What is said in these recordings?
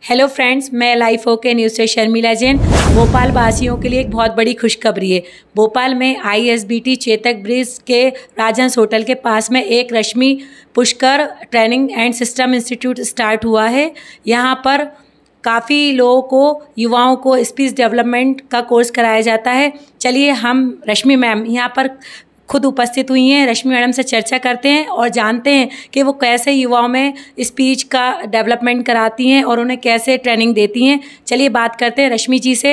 Hello friends, मैं life okay news से शर्मिला जैन। भोपाल वासियों के लिए एक बहुत बड़ी खुशखबरी है। भोपाल में आईएसबीटी चेतक ब्रिज के राजहंस होटल के पास में एक Rashmi Pushkar training and system institute start हुआ है। यहाँ पर काफ़ी लोगों को, युवाओं को स्पीच डेवलपमेंट का कोर्स कराया जाता है। चलिए हम रश्मि मैम यहाँ पर खुद उपस्थित हुई हैं, रश्मि मैडम से चर्चा करते हैं और जानते हैं कि वो कैसे युवाओं में स्पीच का डेवलपमेंट कराती हैं और उन्हें कैसे ट्रेनिंग देती हैं। चलिए बात करते हैं रश्मि जी से,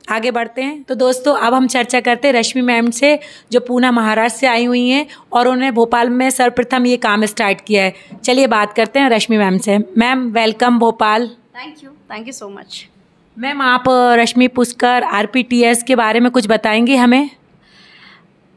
आगे बढ़ते हैं। तो दोस्तों अब हम चर्चा करते हैं रश्मि मैम से, जो पूना महाराष्ट्र से आई हुई हैं और उन्होंने भोपाल में सर्वप्रथम ये काम स्टार्ट किया है। चलिए बात करते हैं रश्मि मैम से। Ma'am welcome Bhopal. Thank you so much. Ma'am आप रश्मि पुष्कर आरपीटीएस के बारे में कुछ बताएंगी हमें?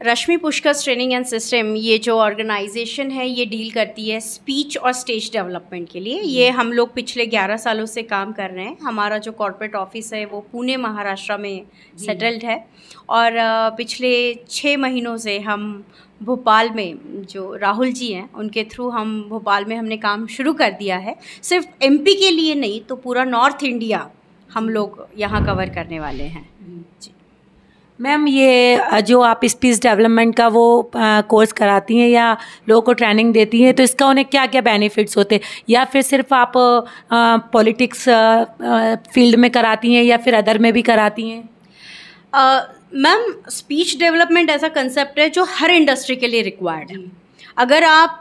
रश्मि पुष्कर ट्रेनिंग एंड सिस्टम, ये जो ऑर्गेनाइजेशन है ये डील करती है स्पीच और स्टेज डेवलपमेंट के लिए। ये हम लोग पिछले 11 सालों से काम कर रहे हैं। हमारा जो कॉर्पोरेट ऑफिस है वो पुणे महाराष्ट्र में सेटल्ड है और पिछले 6 महीनों से हम भोपाल में, जो राहुल जी हैं उनके थ्रू हम भोपाल में हमने काम शुरू कर दिया है। सिर्फ एमपी के लिए नहीं तो पूरा नॉर्थ इंडिया हम लोग यहाँ कवर करने वाले हैं जी। मैम ये जो आप स्पीच डेवलपमेंट का वो कोर्स कराती हैं या लोगों को ट्रेनिंग देती हैं, तो इसका उन्हें क्या क्या बेनिफिट्स होते हैं, या फिर सिर्फ आप पॉलिटिक्स फील्ड में कराती हैं या फिर अदर में भी कराती हैं? मैम स्पीच डेवलपमेंट ऐसा कंसेप्ट है जो हर इंडस्ट्री के लिए रिक्वायर्ड है। अगर आप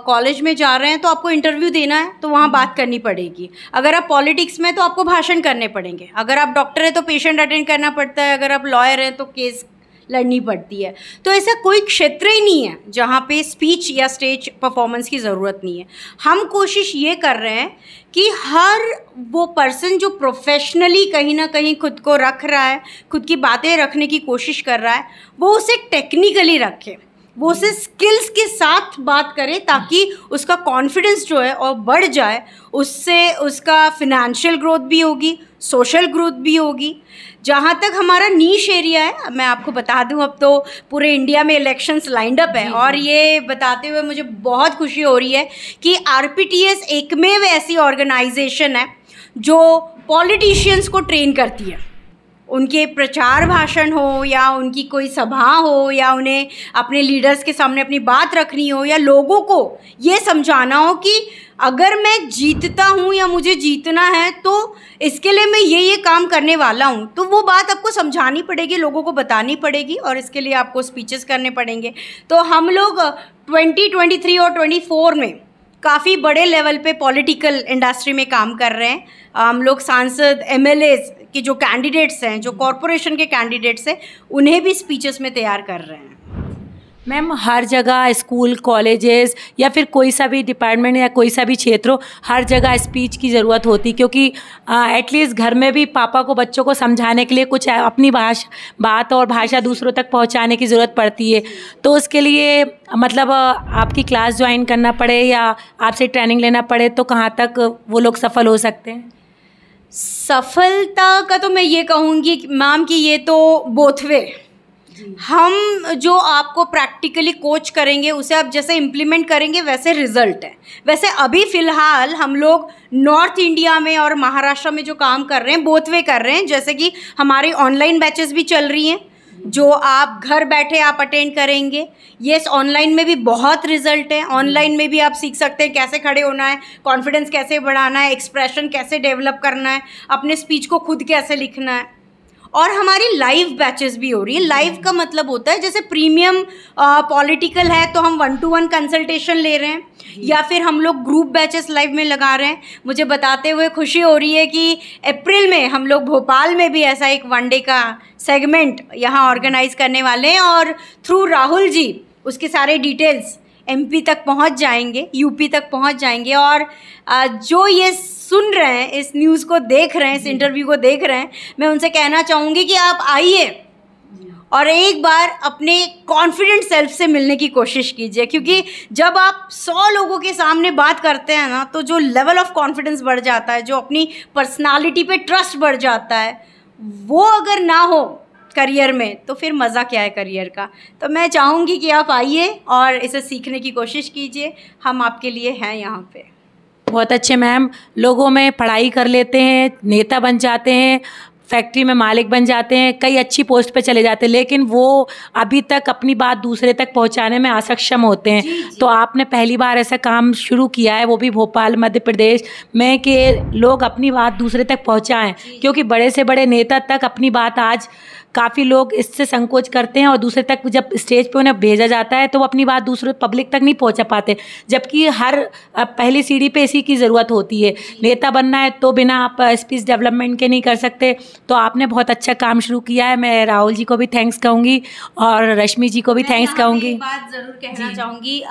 कॉलेज में जा रहे हैं तो आपको इंटरव्यू देना है तो वहाँ बात करनी पड़ेगी। अगर आप पॉलिटिक्स में तो आपको भाषण करने पड़ेंगे। अगर आप डॉक्टर हैं तो पेशेंट अटेंड करना पड़ता है। अगर आप लॉयर हैं तो केस लड़नी पड़ती है। तो ऐसा कोई क्षेत्र ही नहीं है जहाँ पे स्पीच या स्टेज परफॉर्मेंस की ज़रूरत नहीं है। हम कोशिश ये कर रहे हैं कि हर वो पर्सन जो प्रोफेशनली कहीं ना कहीं खुद को रख रहा है, खुद की बातें रखने की कोशिश कर रहा है, वो उसे टेक्निकली रखे, वो उसे स्किल्स के साथ बात करे ताकि उसका कॉन्फिडेंस जो है और बढ़ जाए। उससे उसका फिनेंशियल ग्रोथ भी होगी, सोशल ग्रोथ भी होगी। जहाँ तक हमारा नीश एरिया है, मैं आपको बता दूं, अब तो पूरे इंडिया में इलेक्शंस लाइंड अप है और ये बताते हुए मुझे बहुत खुशी हो रही है कि आरपीटीएस एकमेव ऐसी ऑर्गेनाइजेशन है जो पॉलिटिशियंस को ट्रेन करती है। उनके प्रचार भाषण हो या उनकी कोई सभा हो या उन्हें अपने लीडर्स के सामने अपनी बात रखनी हो या लोगों को ये समझाना हो कि अगर मैं जीतता हूँ या मुझे जीतना है तो इसके लिए मैं ये काम करने वाला हूँ, तो वो बात आपको समझानी पड़ेगी, लोगों को बतानी पड़ेगी और इसके लिए आपको स्पीचेस करने पड़ेंगे। तो हम लोग 2023 और 24 में काफ़ी बड़े लेवल पे पॉलिटिकल इंडस्ट्री में काम कर रहे हैं। हम लोग सांसद, एमएलएज के जो कैंडिडेट्स हैं, जो कॉरपोरेशन के कैंडिडेट्स हैं, उन्हें भी स्पीचेस में तैयार कर रहे हैं। मैम हर जगह स्कूल, कॉलेजेस या फिर कोई सा भी डिपार्टमेंट या कोई सा भी क्षेत्र हो, हर जगह स्पीच की ज़रूरत होती, क्योंकि एटलीस्ट घर में भी पापा को बच्चों को समझाने के लिए कुछ अपनी बात और भाषा दूसरों तक पहुंचाने की ज़रूरत पड़ती है। तो उसके लिए मतलब आपकी क्लास ज्वाइन करना पड़े या आपसे ट्रेनिंग लेना पड़े तो कहाँ तक वो लोग सफल हो सकते हैं? सफलता का तो मैं ये कहूँगी मैम कि ये तो बोथ वे। हम जो आपको प्रैक्टिकली कोच करेंगे उसे आप जैसे इम्प्लीमेंट करेंगे वैसे रिजल्ट है। वैसे अभी फ़िलहाल हम लोग नॉर्थ इंडिया में और महाराष्ट्र में जो काम कर रहे हैं बोथ वे कर रहे हैं। जैसे कि हमारी ऑनलाइन बैचेस भी चल रही हैं जो आप घर बैठे आप अटेंड करेंगे। येस, ऑनलाइन में भी बहुत रिजल्ट है। ऑनलाइन में भी आप सीख सकते हैं कैसे खड़े होना है, कॉन्फिडेंस कैसे बढ़ाना है, एक्सप्रेशन कैसे डेवलप करना है, अपने स्पीच को खुद कैसे लिखना है। और हमारी लाइव बैचेस भी हो रही है। लाइव का मतलब होता है जैसे प्रीमियम पॉलिटिकल है तो हम 1-to-1 कंसल्टेशन ले रहे हैं या फिर हम लोग ग्रुप बैचेस लाइव में लगा रहे हैं। मुझे बताते हुए खुशी हो रही है कि अप्रैल में हम लोग भोपाल में भी ऐसा एक 1 डे का सेगमेंट यहाँ ऑर्गेनाइज करने वाले हैं और थ्रू राहुल जी उसके सारे डिटेल्स एमपी तक पहुँच जाएंगे, यूपी तक पहुँच जाएंगे। और जो ये सुन रहे हैं, इस न्यूज़ को देख रहे हैं, इस इंटरव्यू को देख रहे हैं, मैं उनसे कहना चाहूँगी कि आप आइए और एक बार अपने कॉन्फिडेंट सेल्फ से मिलने की कोशिश कीजिए। क्योंकि जब आप 100 लोगों के सामने बात करते हैं ना, तो जो लेवल ऑफ कॉन्फिडेंस बढ़ जाता है, जो अपनी पर्सनालिटी पे ट्रस्ट बढ़ जाता है, वो अगर ना हो करियर में तो फिर मज़ा क्या है करियर का। तो मैं चाहूँगी कि आप आइए और इसे सीखने की कोशिश कीजिए। हम आपके लिए हैं यहाँ पे। बहुत अच्छे मैम, लोगों में पढ़ाई कर लेते हैं, नेता बन जाते हैं, फैक्ट्री में मालिक बन जाते हैं, कई अच्छी पोस्ट पे चले जाते हैं, लेकिन वो अभी तक अपनी बात दूसरे तक पहुंचाने में असक्षम होते हैं। जी। तो आपने पहली बार ऐसा काम शुरू किया है, वो भी भोपाल मध्य प्रदेश में, कि लोग अपनी बात दूसरे तक पहुंचाएं, क्योंकि बड़े से बड़े नेता तक अपनी बात आज काफ़ी लोग इससे संकोच करते हैं और दूसरे तक जब स्टेज पे उन्हें भेजा जाता है तो वो अपनी बात दूसरे पब्लिक तक नहीं पहुंचा पाते, जबकि हर पहली सीढ़ी पे इसी की ज़रूरत होती है। नेता बनना है तो बिना आप स्पीच डेवलपमेंट के नहीं कर सकते। तो आपने बहुत अच्छा काम शुरू किया है। मैं राहुल जी को भी थैंक्स कहूँगी और रश्मि जी को भी थैंक्स कहूँगी। एक बात ज़रूर कहना चाहूँगी,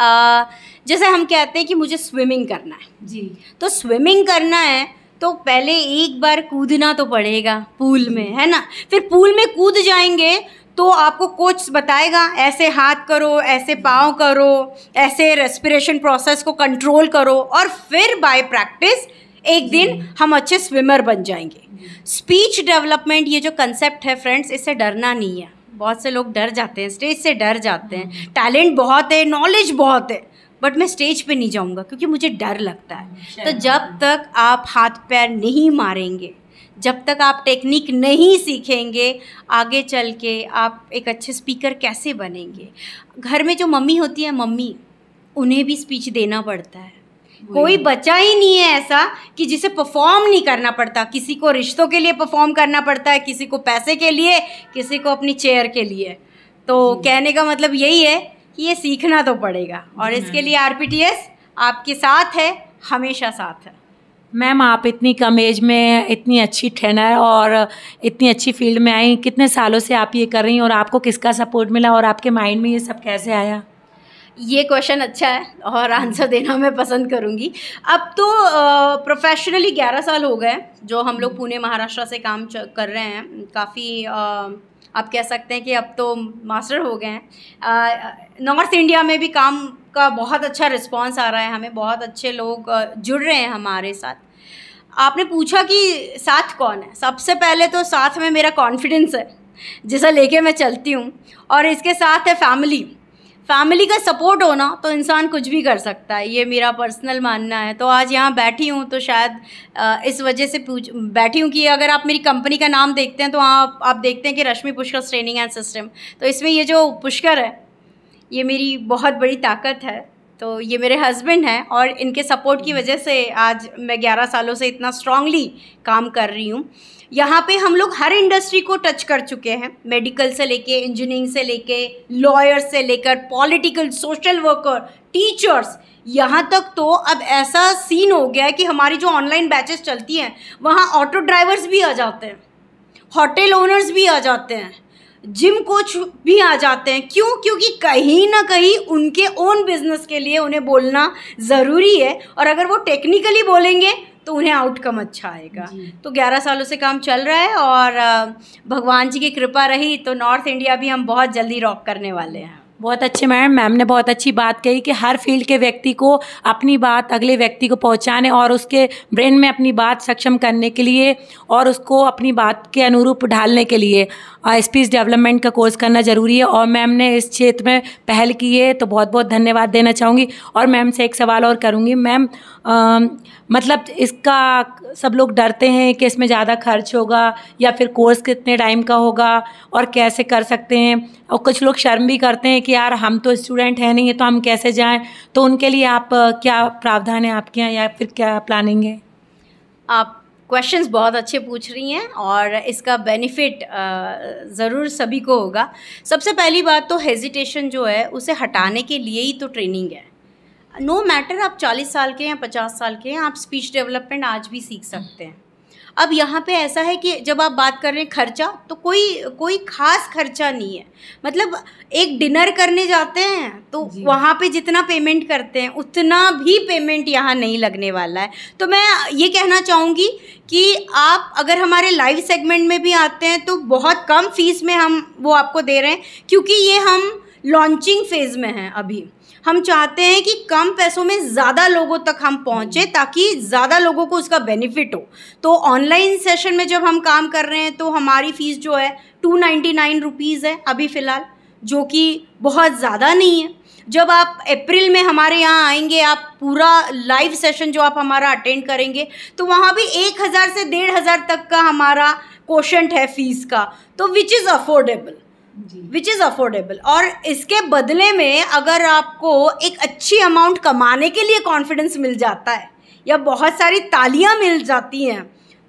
जैसे हम कहते हैं कि मुझे स्विमिंग करना है जी, तो स्विमिंग करना है तो पहले एक बार कूदना तो पड़ेगा पूल में, है ना। फिर पूल में कूद जाएंगे तो आपको कोच बताएगा ऐसे हाथ करो, ऐसे पाँव करो, ऐसे रेस्पिरेशन प्रोसेस को कंट्रोल करो, और फिर बाय प्रैक्टिस एक दिन हम अच्छे स्विमर बन जाएंगे। स्पीच डेवलपमेंट ये जो कंसेप्ट है फ्रेंड्स, इससे डरना नहीं है। बहुत से लोग डर जाते हैं, स्टेज से डर जाते हैं। टैलेंट बहुत है, नॉलेज बहुत है, बट मैं स्टेज पे नहीं जाऊंगा क्योंकि मुझे डर लगता है। तो जब तक आप हाथ पैर नहीं मारेंगे, जब तक आप टेक्निक नहीं सीखेंगे, आगे चल के आप एक अच्छे स्पीकर कैसे बनेंगे। घर में जो मम्मी होती है, मम्मी, उन्हें भी स्पीच देना पड़ता है। कोई बचा ही नहीं है ऐसा कि जिसे परफॉर्म नहीं करना पड़ता। किसी को रिश्तों के लिए परफॉर्म करना पड़ता है, किसी को पैसे के लिए, किसी को अपनी चेयर के लिए। तो कहने का मतलब यही है कि ये सीखना तो पड़ेगा, और इसके लिए आरपीटीएस आपके साथ है, हमेशा साथ है। मैम, आप इतनी कम एज में इतनी अच्छी ट्रेनर और इतनी अच्छी फील्ड में आई, कितने सालों से आप ये कर रही हैं और आपको किसका सपोर्ट मिला और आपके माइंड में ये सब कैसे आया? ये क्वेश्चन अच्छा है और आंसर देना मैं पसंद करूँगी। अब तो प्रोफेशनली 11 साल हो गए जो हम लोग पुणे महाराष्ट्र से काम कर रहे हैं। काफ़ी आप कह सकते हैं कि अब तो मास्टर हो गए हैं। नॉर्थ इंडिया में भी काम का बहुत अच्छा रिस्पांस आ रहा है, हमें बहुत अच्छे लोग जुड़ रहे हैं हमारे साथ। आपने पूछा कि साथ कौन है, सबसे पहले तो साथ में मेरा कॉन्फिडेंस है जिसे लेके मैं चलती हूँ, और इसके साथ है फैमिली का सपोर्ट होना, तो इंसान कुछ भी कर सकता है, ये मेरा पर्सनल मानना है। तो आज यहाँ बैठी हूँ तो शायद इस वजह से बैठी हूँ कि अगर आप मेरी कंपनी का नाम देखते हैं तो आप देखते हैं कि रश्मि पुष्कर ट्रेनिंग एंड सिस्टम, तो इसमें ये जो पुष्कर है ये मेरी बहुत बड़ी ताकत है। तो ये मेरे हस्बैंड हैं और इनके सपोर्ट की वजह से आज मैं 11 सालों से इतना स्ट्रांगली काम कर रही हूँ। यहाँ पे हम लोग हर इंडस्ट्री को टच कर चुके हैं, मेडिकल से लेके, इंजीनियरिंग से लेके, लॉयर से लेकर, पॉलिटिकल, सोशल वर्कर, टीचर्स, यहाँ तक तो अब ऐसा सीन हो गया है कि हमारी जो ऑनलाइन बैचेस चलती हैं वहाँ ऑटो ड्राइवर्स भी आ जाते हैं, होटल ओनर्स भी आ जाते हैं, जिम कोच भी आ जाते हैं। क्यों? क्योंकि कहीं ना कहीं उनके ओन बिजनेस के लिए उन्हें बोलना ज़रूरी है, और अगर वो टेक्निकली बोलेंगे तो उन्हें आउटकम अच्छा आएगा। तो 11 सालों से काम चल रहा है, और भगवान जी की कृपा रही तो नॉर्थ इंडिया भी हम बहुत जल्दी रॉक करने वाले हैं। बहुत अच्छे मैम ने बहुत अच्छी बात कही कि हर फील्ड के व्यक्ति को अपनी बात अगले व्यक्ति को पहुंचाने और उसके ब्रेन में अपनी बात सक्षम करने के लिए और उसको अपनी बात के अनुरूप ढालने के लिए स्पीच डेवलपमेंट का कोर्स करना ज़रूरी है, और मैम ने इस क्षेत्र में पहल की है, तो बहुत बहुत धन्यवाद देना चाहूँगी। और मैम से एक सवाल और करूँगी। मैम, मतलब इसका सब लोग डरते हैं कि इसमें ज़्यादा खर्च होगा या फिर कोर्स कितने टाइम का होगा और कैसे कर सकते हैं, और कुछ लोग शर्म भी करते हैं कि यार हम तो स्टूडेंट हैं नहीं है तो हम कैसे जाएं, तो उनके लिए आप क्या प्रावधान है आपके यहाँ या फिर क्या प्लानिंग है? आप क्वेश्चंस बहुत अच्छे पूछ रही हैं और इसका बेनिफिट ज़रूर सभी को होगा। सबसे पहली बात तो हेजिटेशन जो है उसे हटाने के लिए ही तो ट्रेनिंग है। नो मैटर आप 40 साल के हैं 50 साल के हैं, आप स्पीच डेवलपमेंट आज भी सीख सकते हैं। अब यहाँ पे ऐसा है कि जब आप बात कर रहे हैं खर्चा, तो कोई ख़ास खर्चा नहीं है। मतलब एक डिनर करने जाते हैं तो वहाँ पे जितना पेमेंट करते हैं उतना भी पेमेंट यहाँ नहीं लगने वाला है। तो मैं ये कहना चाहूँगी कि आप अगर हमारे लाइव सेगमेंट में भी आते हैं तो बहुत कम फीस में हम वो आपको दे रहे हैं, क्योंकि ये हम लॉन्चिंग फेज़ में हैं अभी। हम चाहते हैं कि कम पैसों में ज़्यादा लोगों तक हम पहुँचे ताकि ज़्यादा लोगों को उसका बेनिफिट हो। तो ऑनलाइन सेशन में जब हम काम कर रहे हैं तो हमारी फ़ीस जो है 299 रुपीज़ है अभी फ़िलहाल, जो कि बहुत ज़्यादा नहीं है। जब आप अप्रैल में हमारे यहाँ आएंगे, आप पूरा लाइव सेशन जो आप हमारा अटेंड करेंगे, तो वहाँ भी 1000 से 1500 तक का हमारा कोशेंट है फीस का, तो विच इज़ अफोर्डेबल। और इसके बदले में अगर आपको एक अच्छी अमाउंट कमाने के लिए कॉन्फिडेंस मिल जाता है या बहुत सारी तालियां मिल जाती हैं,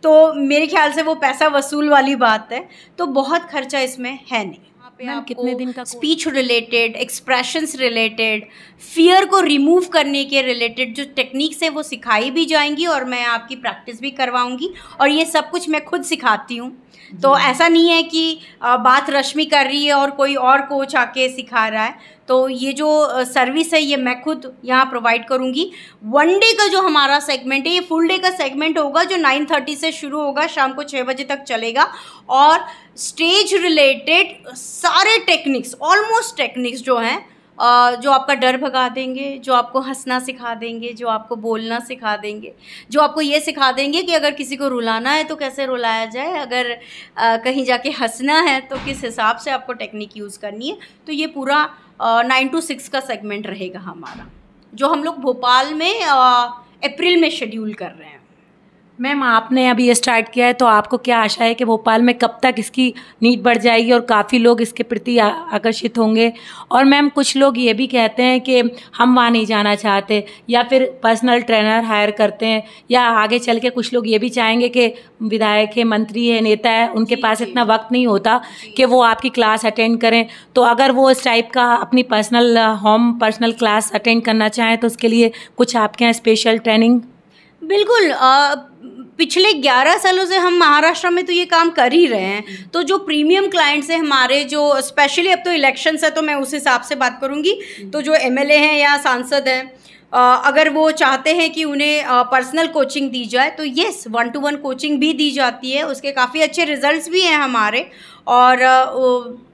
तो मेरे ख्याल से वो पैसा वसूल वाली बात है। तो बहुत खर्चा इसमें है नहीं। मैम कितने दिन का speech related, expressions related, fear को रिमूव करने के रिलेटेड जो टेक्निक्स है वो सिखाई भी जाएंगी और मैं आपकी प्रैक्टिस भी करवाऊंगी, और ये सब कुछ मैं खुद सिखाती हूँ। तो ऐसा नहीं है कि बात रश्मि कर रही है और कोई और कोच आके सिखा रहा है। तो ये जो सर्विस है ये मैं खुद यहाँ प्रोवाइड करूँगी। 1 डे का जो हमारा सेगमेंट है, ये फुल डे का सेगमेंट होगा जो 9:30 से शुरू होगा, शाम को 6 बजे तक चलेगा। और स्टेज रिलेटेड सारे टेक्निक्स, ऑलमोस्ट टेक्निक्स जो हैं, जो आपका डर भगा देंगे, जो आपको हंसना सिखा देंगे, जो आपको बोलना सिखा देंगे, जो आपको ये सिखा देंगे कि अगर किसी को रुलाना है तो कैसे रुलाया जाए, अगर कहीं जाके हंसना है तो किस हिसाब से आपको टेक्निक यूज़ करनी है। तो ये पूरा 9 to 6 का सेगमेंट रहेगा हमारा, जो हम लोग भोपाल में अप्रैल में शेड्यूल कर रहे हैं। मैम आपने अभी ये स्टार्ट किया है, तो आपको क्या आशा है कि भोपाल में कब तक इसकी नीड बढ़ जाएगी और काफ़ी लोग इसके प्रति आकर्षित होंगे? और मैम कुछ लोग ये भी कहते हैं कि हम वहाँ नहीं जाना चाहते, या फिर पर्सनल ट्रेनर हायर करते हैं, या आगे चल के कुछ लोग ये भी चाहेंगे कि विधायक है, मंत्री है, नेता है, उनके पास इतना वक्त नहीं होता कि वो आपकी क्लास अटेंड करें। तो अगर वो इस टाइप का अपनी पर्सनल क्लास अटेंड करना चाहें तो उसके लिए कुछ आपके यहाँ स्पेशल ट्रेनिंग? बिल्कुल, पिछले 11 सालों से हम महाराष्ट्र में तो ये काम कर ही रहे हैं। तो जो प्रीमियम क्लाइंट्स हैं हमारे, जो स्पेशली अब तो इलेक्शंस है तो मैं उस हिसाब से बात करूँगी, तो जो MLA हैं या सांसद हैं, अगर वो चाहते हैं कि उन्हें पर्सनल कोचिंग दी जाए तो येस, 1-to-1 कोचिंग भी दी जाती है। उसके काफ़ी अच्छे रिजल्ट्स भी हैं हमारे। और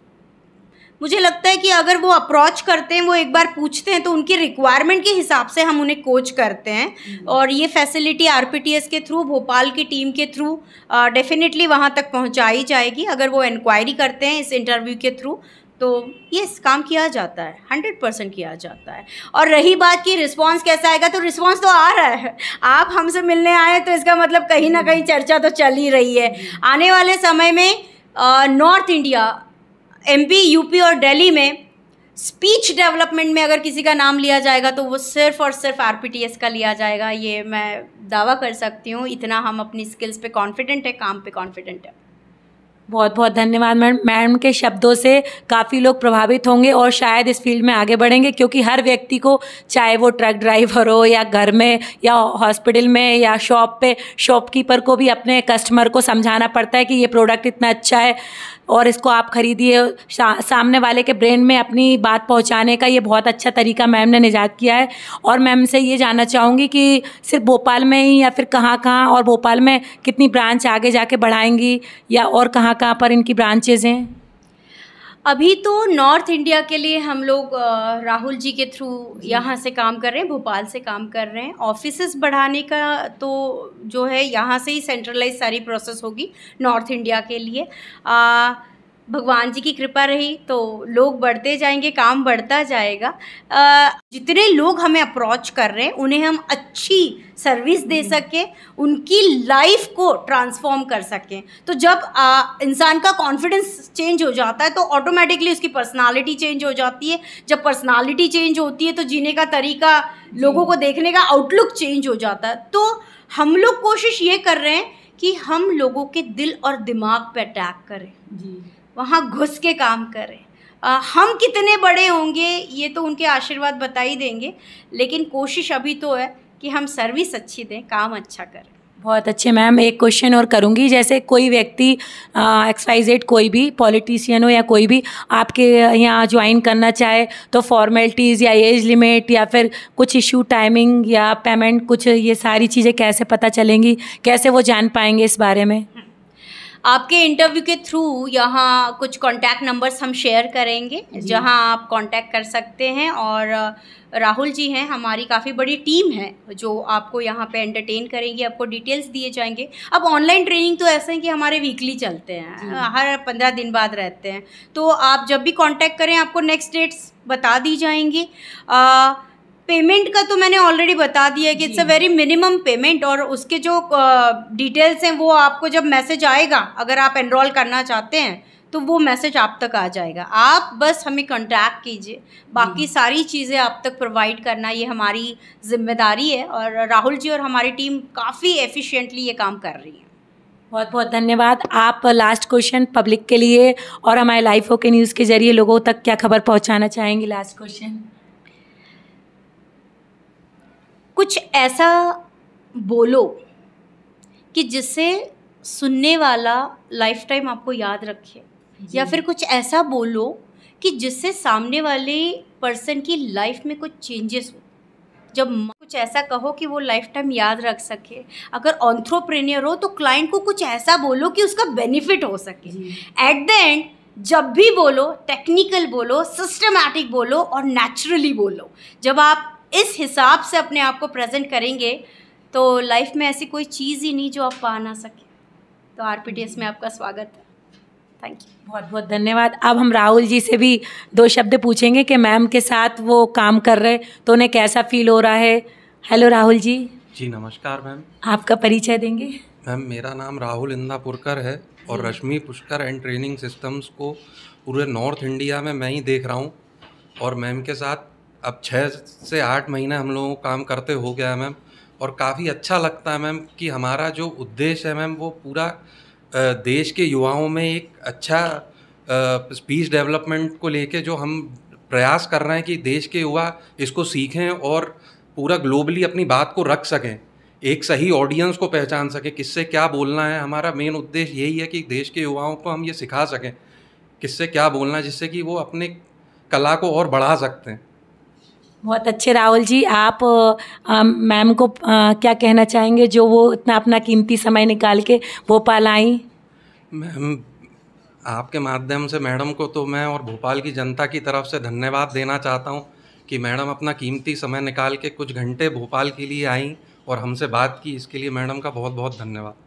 मुझे लगता है कि अगर वो अप्रोच करते हैं, वो एक बार पूछते हैं, तो उनकी रिक्वायरमेंट के हिसाब से हम उन्हें कोच करते हैं। और ये फैसिलिटी RPTS के थ्रू, भोपाल की टीम के थ्रू डेफिनेटली वहाँ तक पहुँचाई जाएगी। अगर वो इंक्वायरी करते हैं इस इंटरव्यू के थ्रू, तो यस, काम किया जाता है, 100% किया जाता है। और रही बात कि रिस्पांस कैसा आएगा, तो रिस्पांस तो आ रहा है। आप हमसे मिलने आए तो इसका मतलब कहीं ना कहीं चर्चा तो चल ही रही है। आने वाले समय में नॉर्थ इंडिया, MP, UP और दिल्ली में स्पीच डेवलपमेंट में अगर किसी का नाम लिया जाएगा तो वो सिर्फ और सिर्फ RPTS का लिया जाएगा। ये मैं दावा कर सकती हूँ। इतना हम अपनी स्किल्स पे कॉन्फिडेंट है, काम पे कॉन्फिडेंट है। बहुत बहुत धन्यवाद मैम के शब्दों से काफ़ी लोग प्रभावित होंगे और शायद इस फील्ड में आगे बढ़ेंगे, क्योंकि हर व्यक्ति को, चाहे वो ट्रक ड्राइवर हो या घर में या हॉस्पिटल में या शॉप पे, शॉपकीपर को भी अपने कस्टमर को समझाना पड़ता है कि ये प्रोडक्ट इतना अच्छा है और इसको आप खरीदिए। सामने वाले के ब्रेन में अपनी बात पहुंचाने का ये बहुत अच्छा तरीका मैम ने निजात किया है। और मैम से ये जानना चाहूँगी कि सिर्फ भोपाल में ही या फिर कहाँ कहाँ, और भोपाल में कितनी ब्रांच आगे जाके बढ़ाएंगी, या और कहाँ कहाँ पर इनकी ब्रांचेज़ हैं? अभी तो नॉर्थ इंडिया के लिए हम लोग राहुल जी के थ्रू यहाँ से काम कर रहे हैं, भोपाल से काम कर रहे हैं। ऑफिसेस बढ़ाने का तो जो है यहाँ से ही सेंट्रलाइज सारी प्रोसेस होगी नॉर्थ इंडिया के लिए। भगवान जी की कृपा रही तो लोग बढ़ते जाएंगे, काम बढ़ता जाएगा। जितने लोग हमें अप्रोच कर रहे हैं उन्हें हम अच्छी सर्विस दे सकें, उनकी लाइफ को ट्रांसफॉर्म कर सकें। तो जब इंसान का कॉन्फिडेंस चेंज हो जाता है तो ऑटोमेटिकली उसकी पर्सनालिटी चेंज हो जाती है। जब पर्सनालिटी चेंज होती है तो जीने का तरीका, लोगों को देखने का आउटलुक चेंज हो जाता है। तो हम लोग कोशिश ये कर रहे हैं कि हम लोगों के दिल और दिमाग पे अटैक करें जी, वहाँ घुस के काम करें। हम कितने बड़े होंगे ये तो उनके आशीर्वाद बता ही देंगे, लेकिन कोशिश अभी तो है कि हम सर्विस अच्छी दें, काम अच्छा करें। बहुत अच्छे मैम। एक क्वेश्चन और करूँगी, जैसे कोई व्यक्ति XYZ, कोई भी पॉलिटिशियन हो या कोई भी आपके यहाँ ज्वाइन करना चाहे तो फॉर्मेलिटीज़ या एज लिमिट या फिर कुछ इशू, टाइमिंग या पेमेंट, कुछ ये सारी चीज़ें कैसे पता चलेंगी, कैसे वो जान पाएंगे इस बारे में? आपके इंटरव्यू के थ्रू यहाँ कुछ कांटेक्ट नंबर्स हम शेयर करेंगे जहाँ आप कांटेक्ट कर सकते हैं। और राहुल जी हैं, हमारी काफ़ी बड़ी टीम है जो आपको यहाँ पे एंटरटेन करेंगी, आपको डिटेल्स दिए जाएंगे। अब ऑनलाइन ट्रेनिंग तो ऐसे हैं कि हमारे वीकली चलते हैं, हर 15 दिन बाद रहते हैं, तो आप जब भी कांटेक्ट करें आपको नेक्स्ट डेट्स बता दी जाएंगी। पेमेंट का तो मैंने ऑलरेडी बता दिया है कि it's a very minimum payment, और उसके जो डिटेल्स हैं वो आपको जब मैसेज आएगा, अगर आप एनरोल करना चाहते हैं तो वो मैसेज आप तक आ जाएगा। आप बस हमें कांटेक्ट कीजिए, बाकी सारी चीज़ें आप तक प्रोवाइड करना ये हमारी जिम्मेदारी है, और राहुल जी और हमारी टीम काफ़ी एफिशिएंटली ये काम कर रही है। बहुत बहुत धन्यवाद। आप लास्ट क्वेश्चन पब्लिक के लिए और हमारे लाइफ ओके न्यूज़ के जरिए लोगों तक क्या खबर पहुंचाना चाहेंगी? Last question. कुछ ऐसा बोलो कि जिससे सुनने वाला लाइफ टाइम आपको याद रखे, या फिर कुछ ऐसा बोलो कि जिससे सामने वाले पर्सन की लाइफ में कुछ चेंजेस हो। जब कुछ ऐसा कहो कि वो लाइफ टाइम याद रख सके। अगर एंटरप्रेन्योर हो तो क्लाइंट को कुछ ऐसा बोलो कि उसका बेनिफिट हो सके। एट द एंड जब भी बोलो, टेक्निकल बोलो, सिस्टमैटिक बोलो और नेचुरली बोलो। जब आप इस हिसाब से अपने आप को प्रेजेंट करेंगे तो लाइफ में ऐसी कोई चीज़ ही नहीं जो आप पा ना सके। तो RPTS में आपका स्वागत है। थैंक यू, बहुत बहुत धन्यवाद। अब हम राहुल जी से भी 2 शब्द पूछेंगे कि मैम के साथ वो काम कर रहे तो उन्हें कैसा फील हो रहा है। हेलो राहुल जी। जी नमस्कार मैम। आपका परिचय देंगे? मैम मेरा नाम राहुल इंदापुरकर है और रश्मि पुष्कर एंड ट्रेनिंग सिस्टम्स को पूरे नॉर्थ इंडिया में मैं ही देख रहा हूँ। और मैम के साथ अब 6 से 8 महीने हम लोगों को काम करते हो गया है मैम, और काफ़ी अच्छा लगता है मैम कि हमारा जो उद्देश्य है मैम वो पूरा देश के युवाओं में एक अच्छा स्पीच डेवलपमेंट को लेके जो हम प्रयास कर रहे हैं कि देश के युवा इसको सीखें और पूरा ग्लोबली अपनी बात को रख सकें, एक सही ऑडियंस को पहचान सकें, किससे क्या बोलना है। हमारा मेन उद्देश्य यही है कि देश के युवाओं को हम ये सिखा सकें किससे क्या बोलना है, जिससे कि वो अपने कला को और बढ़ा सकते हैं। बहुत अच्छे राहुल जी। आप मैम को क्या कहना चाहेंगे जो वो इतना अपना कीमती समय निकाल के भोपाल आई? मैम आपके माध्यम से मैडम को तो मैं और भोपाल की जनता की तरफ से धन्यवाद देना चाहता हूँ कि मैडम अपना कीमती समय निकाल के कुछ घंटे भोपाल के लिए आई और हमसे बात की। इसके लिए मैडम का बहुत बहुत धन्यवाद।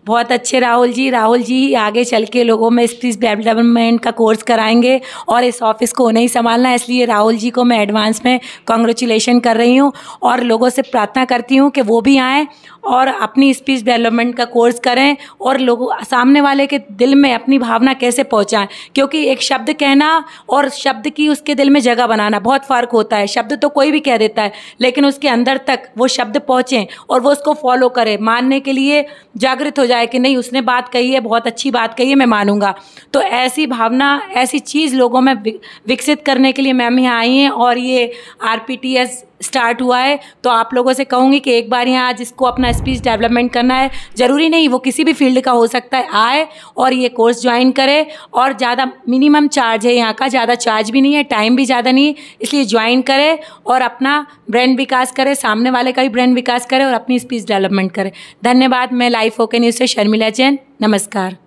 बहुत अच्छे राहुल जी। राहुल जी आगे चल के लोगों में स्पीच डेवलपमेंट का कोर्स कराएंगे और इस ऑफिस को उन्हें ही संभालना है। इसलिए राहुल जी को मैं एडवांस में कॉन्ग्रेचुलेशन कर रही हूँ और लोगों से प्रार्थना करती हूँ कि वो भी आएँ और अपनी स्पीच डेवलपमेंट का कोर्स करें और लोगों सामने वाले के दिल में अपनी भावना कैसे पहुँचाएं, क्योंकि एक शब्द कहना और शब्द की उसके दिल में जगह बनाना बहुत फ़र्क होता है। शब्द तो कोई भी कह देता है, लेकिन उसके अंदर तक वो शब्द पहुँचें और वो उसको फॉलो करे, मानने के लिए जागृत हो जाए कि नहीं उसने बात कही है, बहुत अच्छी बात कही है, मैं मानूंगा। तो ऐसी भावना, ऐसी चीज़ लोगों में विकसित करने के लिए मैम यहाँ आई हैं और ये RPTS स्टार्ट हुआ है। तो आप लोगों से कहूँगी कि एक बार यहाँ जिसको अपना स्पीच डेवलपमेंट करना है, ज़रूरी नहीं वो किसी भी फील्ड का हो सकता है, आए और ये कोर्स ज्वाइन करे। और ज़्यादा मिनिमम चार्ज है यहाँ का, ज़्यादा चार्ज भी नहीं है, टाइम भी ज़्यादा नहीं है, इसलिए ज्वाइन करे और अपना ब्रांड विकास करे, सामने वाले का भी ब्रांड विकास करे और अपनी स्पीच डेवलपमेंट करे। धन्यवाद। मैं लाइफ ओके न्यूज़ से शर्मिला जैन, नमस्कार।